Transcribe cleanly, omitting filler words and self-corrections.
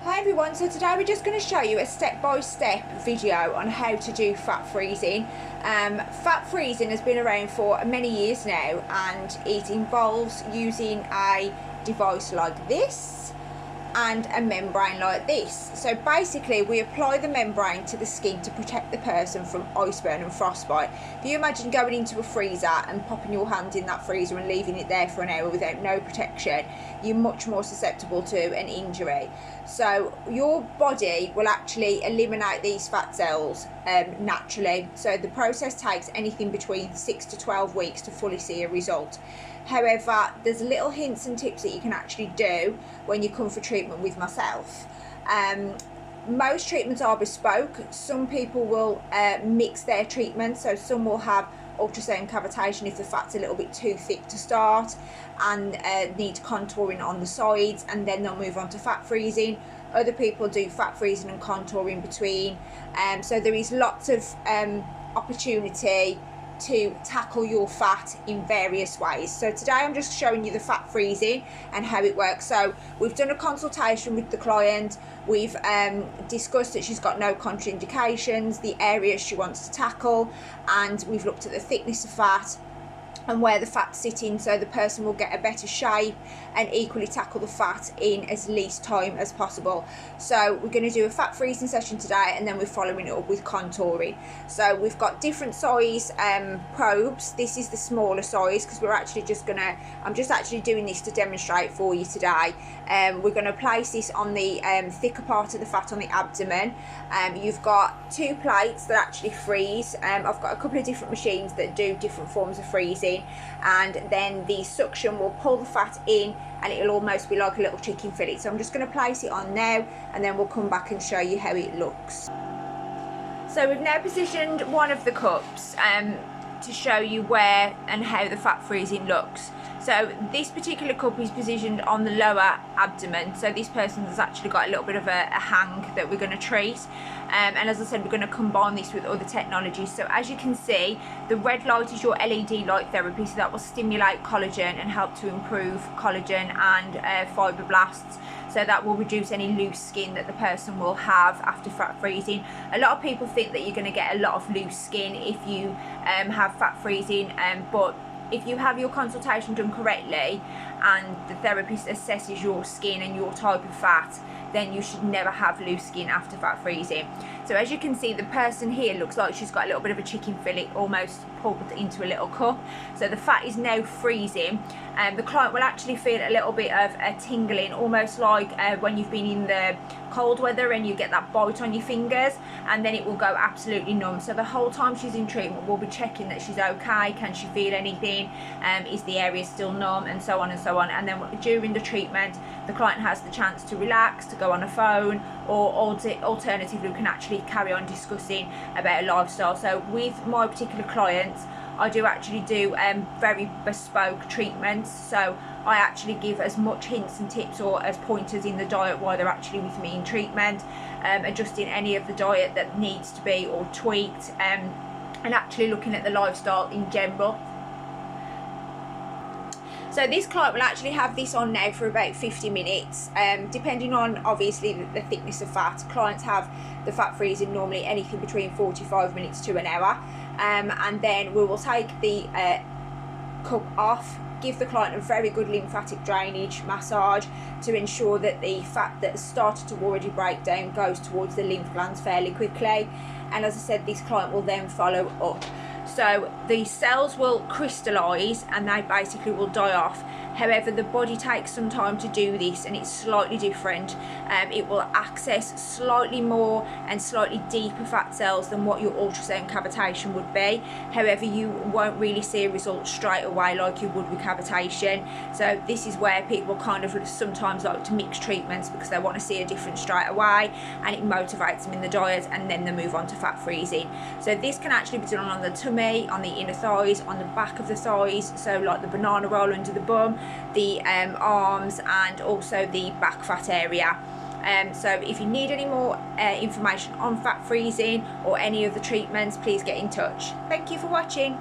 Hi everyone, so today we're just going to show you a step-by-step video on how to do fat freezing. Fat freezing has been around for many years now, and it involves using a device like this and a membrane like this. So basically we apply the membrane to the skin to protect the person from ice burn and frostbite. If you imagine going into a freezer and popping your hand in that freezer and leaving it there for an hour without no protection, you're much more susceptible to an injury. So your body will actually eliminate these fat cells naturally. So the process takes anything between 6 to 12 weeks to fully see a result. However, there's little hints and tips that you can actually do when you come for treatment with myself. Most treatments are bespoke. Some people will mix their treatments, so some will have ultrasound cavitation if the fat's a little bit too thick to start and need contouring on the sides, and then they'll move on to fat freezing. Other people do fat freezing and contour in between. So there is lots of opportunity to tackle your fat in various ways. So today I'm just showing you the fat freezing and how it works. So we've done a consultation with the client. We've discussed that she's got no contraindications, the areas she wants to tackle, and we've looked at the thickness of fat and where the fat's sitting, so the person will get a better shape and equally tackle the fat in as least time as possible. So we're going to do a fat freezing session today, and then we're following it up with contouring. So we've got different size probes. This is the smaller size because I'm just actually doing this to demonstrate for you today. We're going to place this on the thicker part of the fat on the abdomen. You've got two plates that actually freeze. I've got a couple of different machines that do different forms of freezing, and then the suction will pull the fat in and it'll almost be like a little chicken fillet. So I'm just going to place it on now, and then we'll come back and show you how it looks. So we've now positioned one of the cups to show you where and how the fat freezing looks. So this particular cup is positioned on the lower abdomen, so this person has actually got a little bit of a hang that we're going to treat, and as I said, we're going to combine this with other technologies. So as you can see, the red light is your LED light therapy, so that will stimulate collagen and help to improve collagen and fibroblasts, so that will reduce any loose skin that the person will have after fat freezing. A lot of people think that you're going to get a lot of loose skin if you have fat freezing, but if you have your consultation done correctly and the therapist assesses your skin and your type of fat, then you should never have loose skin after fat freezing. So as you can see, the person here looks like she's got a little bit of a chicken fillet almost pulled into a little cup. So the fat is now freezing, and the client will actually feel a little bit of a tingling, almost like when you've been in the cold weather and you get that bite on your fingers, and then it will go absolutely numb. So the whole time she's in treatment, we'll be checking that she's okay. Can she feel anything? Is the area still numb? And so on and so on. And then during the treatment, the client has the chance to relax, to go on a phone, or alternatively we can actually carry on discussing about a lifestyle. So with my particular clients, I do actually do very bespoke treatments. So I actually give as much hints and tips or as pointers in the diet while they're actually with me in treatment, adjusting any of the diet that needs to be or tweaked, and actually looking at the lifestyle in general. So this client will actually have this on now for about 50 minutes, depending on obviously the thickness of fat. Clients have the fat freezing normally anything between 45 minutes to an hour, and then we will take the cup off, give the client a very good lymphatic drainage massage to ensure that the fat that has started to already break down goes towards the lymph glands fairly quickly. And as I said, this client will then follow up. So the cells will crystallise and they basically will die off. However, the body takes some time to do this, and it's slightly different. It will access slightly more and slightly deeper fat cells than what your ultrasound cavitation would be. However, you won't really see a result straight away like you would with cavitation. So this is where people kind of sometimes like to mix treatments because they want to see a difference straight away, and it motivates them in the diet, and then they move on to fat freezing. So this can actually be done on the tummy, on the inner thighs, on the back of the thighs, so like the banana roll under the bum, the arms, and also the back fat area. So if you need any more information on fat freezing or any of the treatments, please get in touch. Thank you for watching.